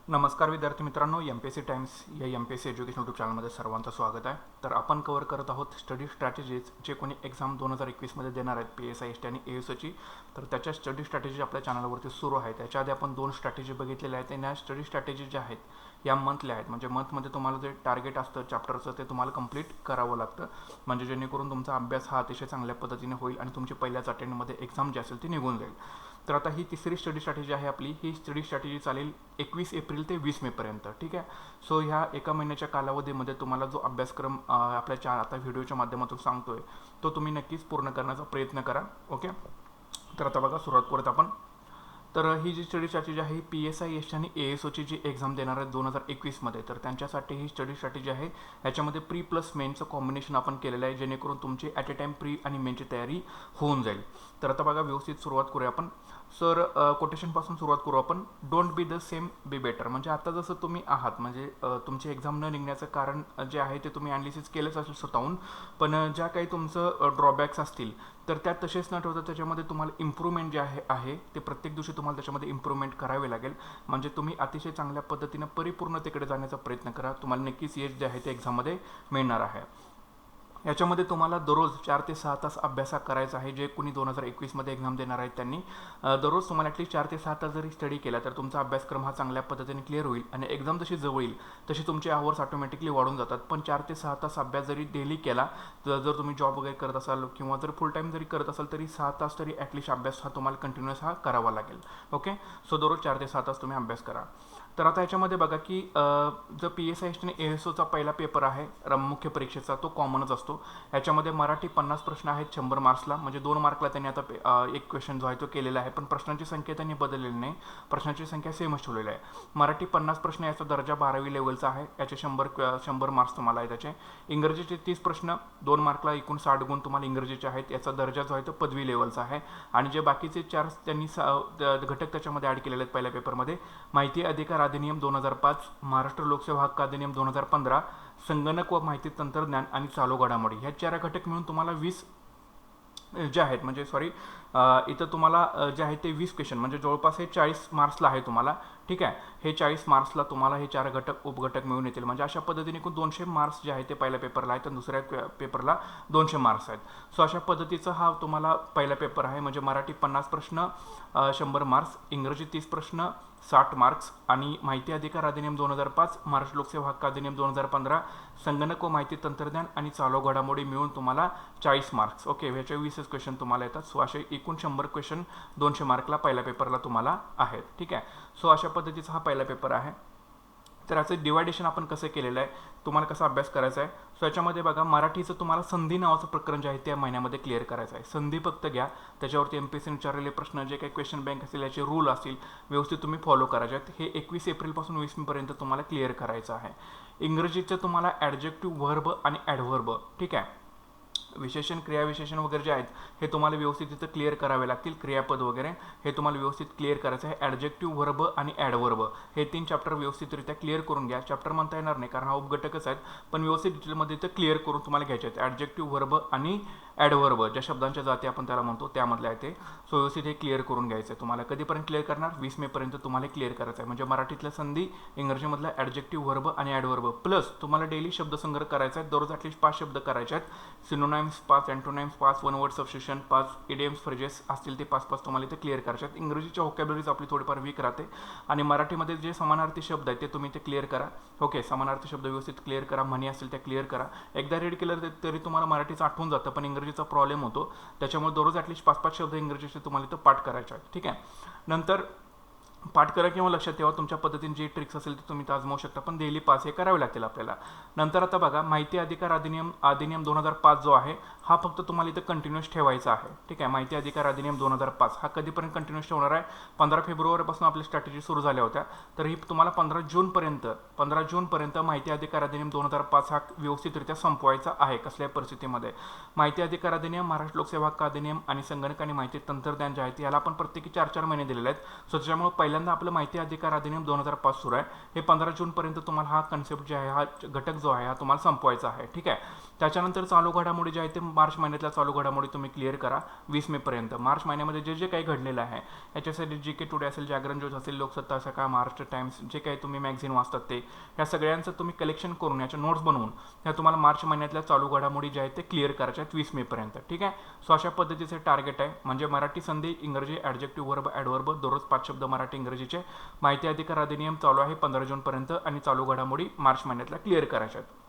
नमस्कार विद्यार्थी मित्रांनो, एम-पी-एस-सी टाइम्स या एम-पी-एस-सी एज्युकेशन यूट्यूब चॅनलमध्ये सर्वांचं स्वागत आहे. तर आपण कव्हर करत आहोत स्टडी स्ट्रॅटेजीज जे कोणी एक्झाम 2021मध्ये देणार आहेत PSI आणि ASOची. तर त्याच्या स्टडी स्ट्रॅटेजी आपल्या चॅनलवरती सुरू आहे. त्याच्या आधी आपण 2 स्ट्रॅटेजी बघितलेल्या आहेत आणि या स्टडी स्ट्रॅटेजी ज्या आहेत या मंथल्या आहेत. म्हणजे मंथमध्ये तुम्हाला जे टार्गेट असतं चॅप्टरचं ते तुम्हाला कंप्लीट करावं लागतं, म्हणजे जेणेकरून तुमचा अभ्यास हा अतिशय चांगल्या पद्धतीने होईल आणि तुमची पहिल्याच अटेंडमध्ये एक्झाम जी असेल ती निघून जाईल. तर आता ही तिसरी स्टडी स्ट्रॅटेजी आहे आपली. ही स्टडी स्ट्रॅटेजी चालेल 21 एप्रिल ते 20 मेपर्यंत. ठीक आहे. सो ह्या एका महिन्याच्या कालावधीमध्ये तुम्हाला जो अभ्यासक्रम आपल्या आता व्हिडिओच्या माध्यमातून सांगतोय तो तुम्ही नक्कीच पूर्ण करण्याचा प्रयत्न करा. ओके. तर आता बघा सुरुवात करूयात आपण. तर ही जी स्टडी स्ट्रॅटेजी आहे ही PSI आणि ASOची जी एक्झाम देणार आहे 2021मध्ये, तर त्यांच्यासाठी ही स्टडी स्ट्रॅटेजी आहे. ह्याच्यामध्ये प्री प्लस मेनचं कॉम्बिनेशन आपण केलेलं आहे, जेणेकरून तुमची ॲट ए टाईम प्री आणि मेनची तयारी होऊन जाईल. तर आता बघा व्यवस्थित सुरुवात करूया आपण. सर कोटेशनपासून सुरुवात करू आपण. Don't be the same, be better. म्हणजे आता जसं तुम्ही आहात, म्हणजे तुमची एक्झाम न निघण्याचं कारण जे आहे ते तुम्ही ॲनालिसिस केलंच असेल स्वतःहून, पण ज्या काही तुमचं ड्रॉबॅक्स असतील तर त्यात तसेच न ठेवता त्याच्यामध्ये तुम्हाला इम्प्रूव्हमेंट जे आहे ते प्रत्येक दिवशी तुम्हाला त्याच्यामध्ये इम्प्रूव्हमेंट करावे लागेल. म्हणजे तुम्ही अतिशय चांगल्या पद्धतीनं परिपूर्णतेकडे जाण्याचा प्रयत्न करा. तुम्हाला नक्कीच यश जे आहे ते एक्झाममध्ये मिळणार आहे. याच्यामध्ये तुम्हाला दररोज 4 ते 6 तास अभ्यास करायचा आहे. जे कोणी 2021मध्ये एक्झाम देणार आहेत त्यांनी दररोज तुम्हाला ॲटलीस्ट 4 ते 6 तास जरी स्टडी केला तर तुमचा अभ्यासक्रम हा चांगल्या पद्धतीने क्लिअर होईल आणि एक्झाम जशी जवळ येईल तशी तुमचे आवर्स ऑटोमॅटिकली वाढून जातात. पण 4 ते 6 तास अभ्यास जरी डेली केला, जर तुम्ही जॉब वगैरे करत असाल किंवा जर फुल टाईम जरी करत असाल तरी 6 तास तरी ॲटलीस्ट अभ्यास हा तुम्हाला कंटिन्युअस हा करावा लागेल. ओके. सो दररोज 4 ते 6 तास तुम्ही अभ्यास करा. तर आता याच्यामध्ये बघा की जो PSI आणि ASOचा पहिला पेपर आहे मुख्य परीक्षेचा, तो कॉमनच असतो. याच्यामध्ये मराठी 50 प्रश्न आहेत 100 मार्क्सला. म्हणजे 2 मार्कला त्यांनी आता एक क्वेश्चन जो आहे तो केलेला आहे, पण प्रश्नांची संख्या त्यांनी बदललेली नाही. प्रश्नांची संख्या सेमच ठेवलेली आहे. मराठी 50 प्रश्न, याचा दर्जा 12वी लेवलचा आहे. याचे 100 मार्क्स तुम्हाला आहे त्याचे. इंग्रजीचे 30 प्रश्न 2 मार्कला, एकूण 60 गुण तुम्हाला इंग्रजीचे आहेत. याचा दर्जा जो आहे तो पदवी लेवलचा आहे. आणि जे बाकीचे 4 त्यांनी घटक त्याच्यामध्ये ॲड केलेले आहेत पहिल्या पेपरमध्ये: माहिती अधिकार अधिनियम 2005, महाराष्ट्र लोकसेवा हक्क अधिनियम 2015, संगणक व माहिती तंत्रज्ञान आणि चालू घडामोडी. ह्या 4 घटक मिळून तुम्हाला 20 जे आहेत, म्हणजे सॉरी इथं तुम्हाला जे आहे ते 20 क्वेश्चन, म्हणजे जवळपास हे 40 मार्क्सला आहे तुम्हाला. ठीक आहे. हे 40 मार्क्सला तुम्हाला हे 4 घटक उपघटक मिळून येतील. म्हणजे अशा पद्धतीने एकूण 200 मार्क्स जे आहे ते पहिल्या पेपरला आहेत आणि दुसऱ्या पेपरला 200 मार्क्स आहेत. सो अशा पद्धतीचा हा तुम्हाला पहिला पेपर आहे. म्हणजे मराठी 50 प्रश्न 100 मार्क्स, इंग्रजी 30 प्रश्न 60 मार्क्स, आणि माहिती अधिकार अधिनियम 2005, महाराष्ट्र लोकसेवा हक्क अधिनियम 2015, संगणक व माहिती तंत्रज्ञान आणि चालू घडामोडी मिळून तुम्हाला 40 मार्क्स. ओके. ह्याचे 20 क्वेश्चन तुम्हाला येतात. सो असे एकूण 100 क्वेश्चन 200 मार्कला पहिल्या पेपरला तुम्हाला आहेत. ठीक आहे. सो अशा पद्धतीचा हा पहिला पेपर आहे. तर याचं डिवायडेशन आपण कसं केलेलं आहे, तुम्हाला कसा अभ्यास करायचा आहे. सो याच्यामध्ये बघा, मराठीचं तुम्हाला संधी नावाचं प्रकरण जे आहे त्या महिन्यामध्ये क्लिअर करायचं आहे. संधी फक्त घ्या, त्याच्यावरती MPSC विचारलेले प्रश्न, जे काही क्वेश्चन बँक असेल, याचे रूल असतील, व्यवस्थित तुम्ही फॉलो करायचे आहेत. हे 21 एप्रिलपासून 20 मेपर्यंत तुम्हाला क्लिअर करायचं आहे. इंग्रजीचं तुम्हाला ॲडजेक्टिव्ह, व्हर्ब आणि ॲडव्हर्ब, ठीक आहे, विशेषण, क्रियाविशेषण वगैरे जे आहेत हे तुम्हाला व्यवस्थित तिथं क्लिअर करावे लागतील. क्रियापद वगैरे हे तुम्हाला व्यवस्थित क्लिअर करायचं आहे. ॲडजेक्टिव्ह, व्हर्ब आणि ॲडव्हर्ब हे 3 चॅप्टर व्यवस्थितरित्या क्लिअर करून घ्या. चॅप्टर म्हणता येणार नाही कारण हा उपघटकच आहेत, पण व्यवस्थित डिटेलमध्ये इथं क्लिअर करून तुम्हाला घ्यायचे आहेत. ॲडजेक्टिव्ह, व्हर्ब आणि ॲडव्हर्ब, ज्या शब्दांच्या जाती आपण त्याला म्हणतो त्यामधले आहे ते. सो व्यवस्थित हे क्लिअर करून घ्यायचं आहे. तुम्हाला कधीपर्यंत क्लिअर करणार? 20 मेपर्यंत तुम्हाला क्लिअर करायचं आहे. म्हणजे मराठीतल्या संधी, इंग्रजीमधला ॲडजेक्टिव्ह, व्हर्ब आणि ॲडव्हर्ब, प्लस तुम्हाला डेली शब्दसंग्रह करायचा आहे. दररोज ॲटलीस्ट 5 शब्द करायचे आहेत. सिनोनाइम्स 5, अँटोनाइम्स 5, one word substitution 5, idioms, phrases असतील ते 5 तुम्हाला इथे क्लिअर करायचे आहेत. इंग्रजीच्या व्होकॅब्युलरीज आपली थोडीफार वीक राहते, आणि मराठीमध्ये जे समानार्थी शब्द आहेत ते तुम्ही ते क्लिअर करा. ओके. समानार्थी शब्द व्यवस्थित क्लिअर करा. म्हणी असतील त्या क्लिअर करा. एकदा रीड केलं तरी तुम्हाला मराठीचं आठवून जातं, पण इंग्रजीचा प्रॉब्लेम होतो. त्याच्यामुळे दररोज ॲटलीस्ट 5 शब्द इंग्रजीचे तुम्हाला इथं पाठ करायचे आहेत. ठीक आहे. नंतर पाठ करा किंवा लक्षात ठेवा, तुमच्या पद्धतीने जे ट्रिक्स असेल ते तुम्ही आजमावू शकता, पण डेली 5 हे करावे लागतील आपल्याला. नंतर आता बघा, माहिती अधिकार अधिनियम 2005 जो आहे हा फक्त तुम्हाला इथं कंटिन्युअस ठेवायचा आहे. ठीक आहे. माहिती अधिकार अधिनियम 2005 हा कधीपर्यंत कंटिन्युअस ठेवणार आहे? 15 फेब्रुवारीपासून आपली स्ट्रॅटेजी सुरू झाल्या होत्या, तर ही तुम्हाला 15 जूनपर्यंत माहिती अधिकार अधिनियम 2005 हा व्यवस्थितरित्या संपवायचा आहे. कसल्याही परिस्थितीमध्ये माहिती अधिकार अधिनियम, महाराष्ट्र लोकसेवा हक्क अधिनियम आणि संगणक आणि माहिती तंत्रज्ञान जे आहेत याला आपण प्रत्येकी 4 महिने दिलेले आहेत. सो त्याच्यामुळे पहिल्यांदा आपलं माहिती अधिकार अधिनियम 2005 सुरू आहे. हे 15 जूनपर्यंत तुम्हाला हा कन्सेप्ट जे आहे, हा घटक जो आहे हा तुम्हाला संपवायचा आहे. ठीक आहे. त्याच्यानंतर चालू घडामोडी जे आहे ते मार्च महिन्यातल्या चालू घडामोडी तुम्ही क्लिअर करा 20 मेपर्यंत. मार्च महिन्यामध्ये जे जे काही घडलेलं आहे याच्यासाठी GK टुडे असेल, जागरण ज्योत असेल, लोकसत्ता सकाळ, महाराष्ट्र टाइम्स, जे काही तुम्ही मॅगझिन वाचतात ते, ह्या सगळ्यांचं तुम्ही कलेक्शन करून याच्या नोट्स बनवून ह्या तुम्हाला मार्च महिन्यातल्या चालू घडामोडी जे आहेत ते क्लिअर करायच्या आहेत 20 मेपर्यंत. ठीक आहे. सो अशा पद्धतीचे टार्गेट आहे. म्हणजे मराठी संधी, इंग्रजी, ॲडजेक्टिव्ह, वर्ब, ॲडवर्ब, दररोज 5 शब्द मराठी इंग्रजीचे. माहिती अधिकार अधिनियम चालू आहे 15 जूनपर्यंत आणि चालू घडामोडी मार्च महिन्यातल्या क्लिअर करायच्या आहेत.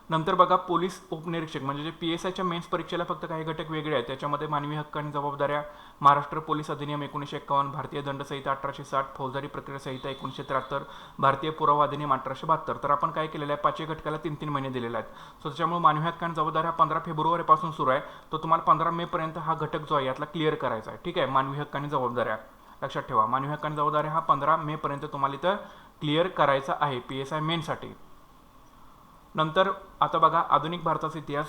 नंतर बघा पोलीस उपनिरीक्षक म्हणजे जे PSIच्या मेन्स परीक्षेला फक्त काही घटक वेगळे आहेत. त्याच्यामध्ये मानवी हक्क आणि जबाबदाऱ्या, महाराष्ट्र पोलीस अधिनियम 1951, भारतीय दंड संहिता 1860, फौजदारी प्रक्रिया संहिता 1973, भारतीय पुरावा अधिनियम 1872. तर आपण काय केलेलं आहे, 5 घटकाला 3-3 महिने दिलेले आहेत. सो त्याच्यामुळे मानवी हक्क आणि जबाबदाऱ्या 15 फेब्रुवारीपासून सुरू आहे. तो तुम्हाला 15 मेपर्यंत हा घटक जो आहे यातला क्लिअर करायचा आहे. ठीक आहे. मानवी हक्क आणि जबाबदाऱ्या लक्षात ठेवा. मानवी हक्क आणि जबाबदाऱ्या हा 15 मेपर्यंत तुम्हाला इथं क्लिअर करायचा आहे PSI मेनसाठी. नंतर आता बघा आधुनिक भारताचा इतिहास.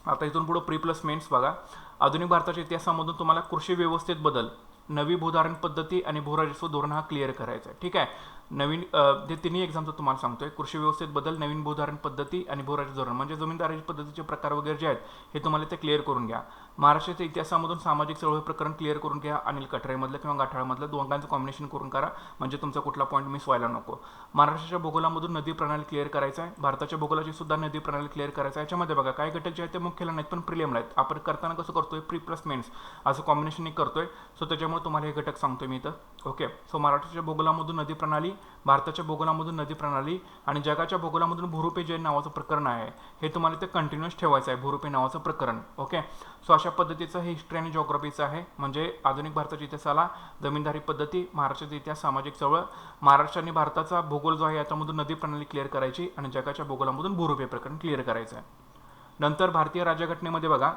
आता इथून पुढे प्री प्लस मेन्स बघा. आधुनिक भारताच्या इतिहासामधून तुम्हाला कृषी व्यवस्थेत बदल, नवी भूधारण पद्धती आणि भूराजस्व धोरण हा क्लिअर करायचा आहे. ठीक आहे. नवीन ते तिन्ही एक्झामचं तुम्हाला सांगतोय. कृषी व्यवस्थेत बदल, नवीन भूधारण पद्धती आणि भूराजस्व धोरण म्हणजे जमीनदारी पद्धतीचे प्रकार वगैरे जे आहेत हे तुम्हाला ते क्लिअर करून घ्या. महाराष्ट्राच्या इतिहासामधून सामाजिक चळवळ प्रकरण क्लिअर करून घ्या. अनिल कठरेमधलं किंवा गाठाळमधलं दोघांचं कॉम्बिनेशन करून करा म्हणजे तुमचा कुठला पॉईंट मिस व्हायला नको. महाराष्ट्राच्या भूगोलामधून नदी प्रणाली क्लिअर करायचा आहे. भारताच्या भूगोलाची सुद्धा नदी प्रणाली क्लिअर करायचा आहे. याच्यामध्ये बघा काही घटक जे आहेत ते मुख्यला नाहीत पण प्रिलियमला आहेत. आपण करताना कसं करतोय, प्री प्लस मेन्स असं कॉम्बिनेशन करतोय. सो त्याच्यामुळे तुम्हाला हे घटक सांगतोय मी इथं. ओके. सो महाराष्ट्राच्या भूगोलामधून नदी प्रणाली, भारताच्या भूगोलामधून नदी प्रणाली आणि जगाच्या भूगोलामधून भूरूपे जैन नावाचं प्रकरण आहे हे तुम्हाला ते कंटिन्युअस ठेवायचं आहे, भूरूपे नावाचं प्रकरण. ओके. सो अशा पद्धतीचं हे हिस्ट्री आणि जिओग्राफीचं आहे. म्हणजे आधुनिक भारताच्या इतिहासाला जमीनदारी पद्धती, महाराष्ट्राचा इतिहास, सामाजिक चळवळ, महाराष्ट्र आणि भारताचा भूगोल जो आहे याच्यामधून नदी प्रणाली क्लिअर करायची आणि जगाच्या भूगोलामधून भूरूपे प्रकरण क्लिअर करायचं आहे. नंतर भारतीय राज्यघटनेमध्ये बघा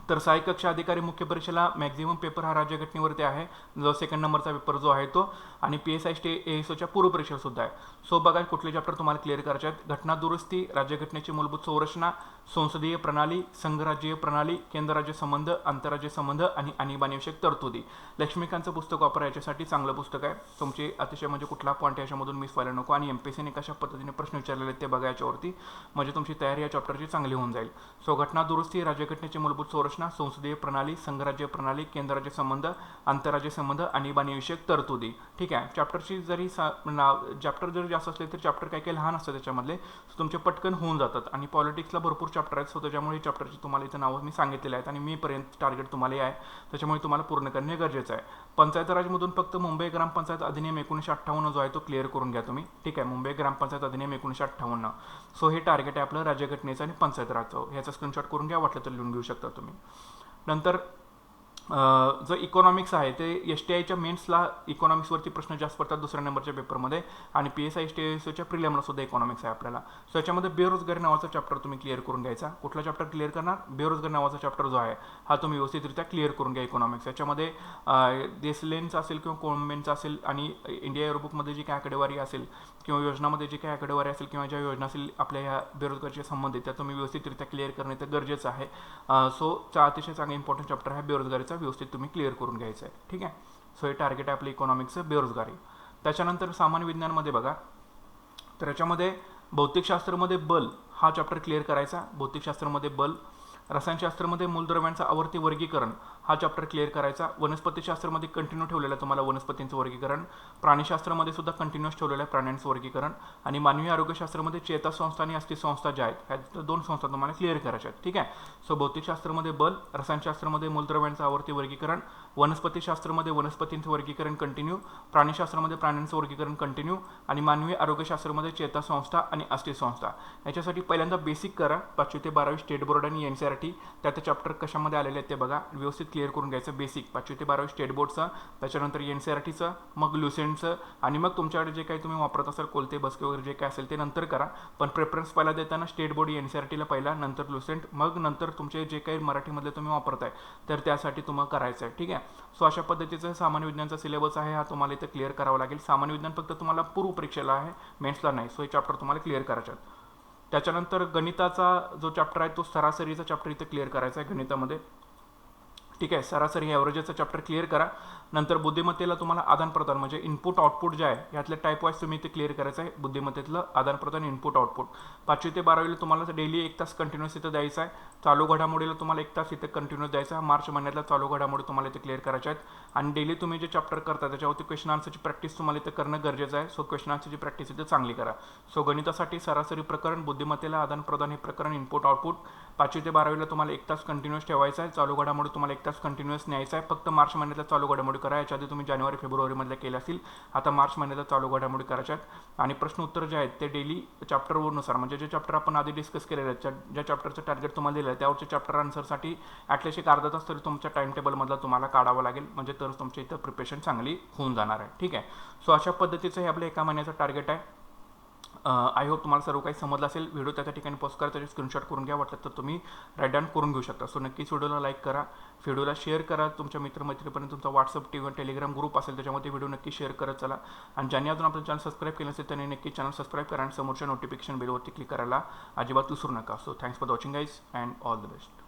तर सहाय्यक कक्ष अधिकारी मुख्य परीक्षेला मॅक्झिमम पेपर हा राज्यघटनेवरती आहे, जो 2nd नंबरचा पेपर जो आहे तो, आणि PSI ASOच्या पूर्व परीक्षा सुद्धा आहे. सो बघा कुठले चॅप्टर तुम्हाला क्लिअर करायचे आहेत. घटना दुरुस्ती, राज्यघटनेची मूलभूत संरचना, संसदीय प्रणाली, संघराज्यीय प्रणाली, केंद्र राज्य संबंध, आंतरराज्य संबंध आणि आणीबाणीविषयक तरतुदी. लक्ष्मीकांतचं पुस्तक वापरा, याच्यासाठी चांगलं पुस्तक आहे. तुमचे अतिशय म्हणजे कुठला पॉईंट याच्यामधून मिस व्हायला नको आणि MPSCने कशा पद्धतीने प्रश्न विचारलेले आहेत ते बघा याच्यावरती, म्हणजे तुमची तयारी या चॅप्टरची चांगली होऊन जाईल. सो घटना दुरुस्ती, राज्यघटनेची मूलभूत संरचना, संसदीय प्रणाली, संघराज्य प्रणाली, केंद्र राज्य संबंध, आंतरराज्य संबंध, आणीबाणीविषयक तरतुदी. ठीक आहे. चॅप्टरची जरी चॅप्टर जरी जास्त असले तरी चॅप्टर काही काही लहान असतात त्याच्यामधले, तुमचे पटकन होऊन जातात. आणि पॉलिटिक्सला भरपूर चॅप्टर आहेत. सो त्याच्यामुळे चॅप्टरची तुम्हाला इथं नावं मी सांगितलेलं आहेत आणि मी पर्यंत टार्गेट तुम्हाला आहे, त्याच्यामुळे तुम्हाला पूर्ण करणे गरजेचं आहे. पंचायत राजमधून फक्त मुंबई ग्रामपंचायत अधिनियम 1958 जो आहे तो क्लिअर करून घ्या तुम्ही. ठीक आहे. मुंबई ग्रामपंचायत अधिनियम 1958. सो हे टार्गेट आहे आपलं राज्यघटनेचं आणि पंचायत राजचं. ह्याचा स्क्रीनशॉट करून घ्या, वाटलं तर लिहून घेऊ शकता तुम्ही. नंतर जो इकॉनॉमिक्स आहे ते STIच्या मेन्सला इकॉनॉमिक्सवरती प्रश्न जास्त पडतात 2ऱ्या नंबरच्या पेपरमध्ये आणि PSI STIच्या प्रिलिमला सुद्धा इकॉनॉमिक्स आहे आपल्याला. सो याच्यामध्ये बेरोजगारी नावाचा चॅप्टर तुम्ही क्लिअर करून घ्यायचा. कुठला चॅप्टर क्लिअर करणार? बेरोजगारी नावाचा चॅप्टर जो आहे हा तुम्ही व्यवस्थितरित्या क्लिअर करून घ्या इकॉनॉमिक्स. याच्यामध्ये देसलेनचा असेल किंवा कोळंबेंचा असेल आणि इंडिया एअरबुकमध्ये जी काय आकडेवारी असेल किंवा योजनामध्ये जी काय आकडेवारी असेल किंवा ज्या योजना असेल आपल्या ह्या बेरोजगारीच्या संबंधित त्या तुम्ही व्यवस्थितरित्या क्लिअर करणे तर गरजेचं आहे. सो अतिशय चांगला इम्पॉर्टंट चॅप्टर आहे बेरोजगारीचा, व्यवस्थित तुम्ही क्लिअर करून घ्यायचं आहे. ठीक आहे. सो हे टार्गेट आहे आपलं इकॉनॉमिक्सचं, बेरोजगारी. त्याच्यानंतर सामान्य विज्ञानमध्ये बघा तर याच्यामध्ये भौतिकशास्त्रामध्ये बल हा चॅप्टर क्लिअर करायचा. भौतिकशास्त्रामध्ये बल. रसायनशास्त्रामध्ये मूलद्रव्यांचं आवर्ती वर्गीकरण हा चॅप्टर क्लिअर करायचा. वनस्पतीशास्त्रामध्ये कंटिन्यू ठेवलेलं आहे तुम्हाला वनस्पतींचं वर्गीकरण. प्राणीशास्त्रामध्ये सुद्धा कंटिन्यूअस ठेवलेलं आहे प्राण्यांचं वर्गीकरण. आणि मानवी आरोग्यशास्त्रामध्ये चेतासंस्था आणि अस्थिसंस्था ज्या आहेत ह्या 2 संस्था तुम्हाला क्लिअर करायच्या आहेत. ठीक आहे. सो भौतिकशास्त्रामध्ये बल, रसायनशास्त्रामध्ये मूलद्रव्यांचं आवर्ती वर्गीकरण, वनस्पतीशास्त्रामध्ये वनस्पतींचं वर्गीकरण कंटिन्यू, प्राणीशास्त्रामध्ये प्राण्यांचं वर्गीकरण कंटिन्यू आणि मानवी आरोग्यशास्त्रामध्ये चेतासंस्था आणि अस्थिसंस्था. याच्यासाठी पहिल्यांदा बेसिक करा. 5वी ते 12वी स्टेट बोर्ड आणि NCERT त्यात चॅप्टर कशामध्ये आलेले आहेत ते बघा, व्यवस्थित क्लिअर करून घ्यायचं. बेसिक 5वी ते 12वी स्टेट बोर्डचं, त्याच्यानंतर NCERTचं, मग लुसेंटचं आणि मग तुमच्याकडे जे काही तुम्ही वापरत असाल कोलते बसके वगैरे जे काय असेल ते नंतर करा. पण प्रेफरन्स पहिला देताना स्टेट बोर्ड NCERTला पहिला, नंतर लुसेंट, मग नंतर तुमचे जे काही मराठीमधले तुम्ही वापरताय तर त्यासाठी तुम्हाला करायचं आहे. ठीक आहे. सो अशा पद्धतीचं सामान्य विज्ञानचा सिलेबस आहे हा तुम्हाला इथं क्लिअर करावा लागेल. सामान्य विज्ञान फक्त तुम्हाला पूर्व परीक्षेला आहे, मेन्सला नाही. सो हे चॅप्टर तुम्हाला क्लिअर करायचे आहेत. त्याच्यानंतर गणिताचा जो चॅप्टर आहे तो सरासरीचा चॅप्टर इथे क्लिअर करायचा आहे गणितामध्ये. ठीक आहे. सरासरी ॲव्हरेजचा चॅप्टर क्लिअर करा. नंतर बुद्धिमत्तेला तुम्हाला आदानप्रदान म्हणजे इनपुट आउटपुट जे आहे यातले टाईप वाईज तुम्ही ते क्लिअर करायचं आहे. बुद्धिमत्तेतलं आदानप्रदान इनपुट आउटपुट 5वी ते 12वीला तुम्हाला डेली 1 तास कंटिन्यूस इथं द्यायचा आहे. चालू घडामोडीला तुम्हाला 1 तास इथं कंटिन्यूस द्यायचा आहे. मार्च महिन्यातला चालू घडामोडी तुम्हाला इथे क्लिअर करायच्या आहेत. आणि डेली तुम्ही जे चॅप्टर करता त्याच्यावरती क्वेश्चन आन्सरची प्रॅक्टिस तुम्हाला इथं करणं गरजेचं आहे. सो क्वेश्चन आन्सरची प्रॅक्टिस इथं चांगली करा. सो गणितासाठी सरासरी प्रकरण, बुद्धिमत्तेला आदानप्रदान हे प्रकरण, इनपुट आउटपुट 5वी ते 12वीला तुम्हाला 1 तास कंटिन्यूस ठेवायचा आहे. चालू घडामोडी तुम्हाला 1 तास कंटिन्यूस न्यायचा आहे. फक्त मार्च महिन्यातला चालू घडामोडी करा. याच्या आधी तुम्ही जानेवारी फेब्रुवारीमधल्या केल्या असतील, आता मार्च महिन्यातला चालू घडामोडी करायच्या आहेत. आणि प्रश्न उत्तर जे आहेत ते डेली चॅप्टरनुसार म्हणजे जे चॅप्टर आपण आधी डिस्कस केलेले आहेत, ज्या चॅप्टरचं टार्गेट तुम्हाला दिलं आहे त्यावरच्या चॅप्टर आन्सरसाठी ॲटलिस्ट एक अर्धा तास तरी तुमच्या टाइम टेबलमधला तुम्हाला काढावं लागेल, म्हणजे तर तुमच्या इथं प्रिपरेशन चांगली होऊन जाणार आहे. ठीक आहे. सो अशा पद्धतीचं हे आपलं एका महिन्याचं टार्गेट आहे. आय होप तुम्हाला सर्व काही समजलं असेल. व्हिडिओ त्या ठिकाणी पोस्ट करा, त्याचे स्क्रीनशॉट करून घ्या, वाटलं तर तुम्ही राईट डाऊन करून घेऊ शकता. सो नक्कीच व्हिडिओला लाईक करा, व्हिडिओला शेअर करा तुमच्या मित्रमैत्रीपर्यंत. तुमचा व्हॉट्सअप टेलिग्राम ग्रुप असेल त्याच्यामध्ये व्हिडिओ नक्की शेअर करत चला. आणि ज्यांनी अजून आपलं चॅनल सबस्क्राईब केलं असेल त्यांनी नक्की चॅनल सबस्क्राईब करा आणि समोरच्या नोटिफिकेशन बेलवरती क्लिक करायला अजिबात विसरू नका. So thanks for watching guys and all the best.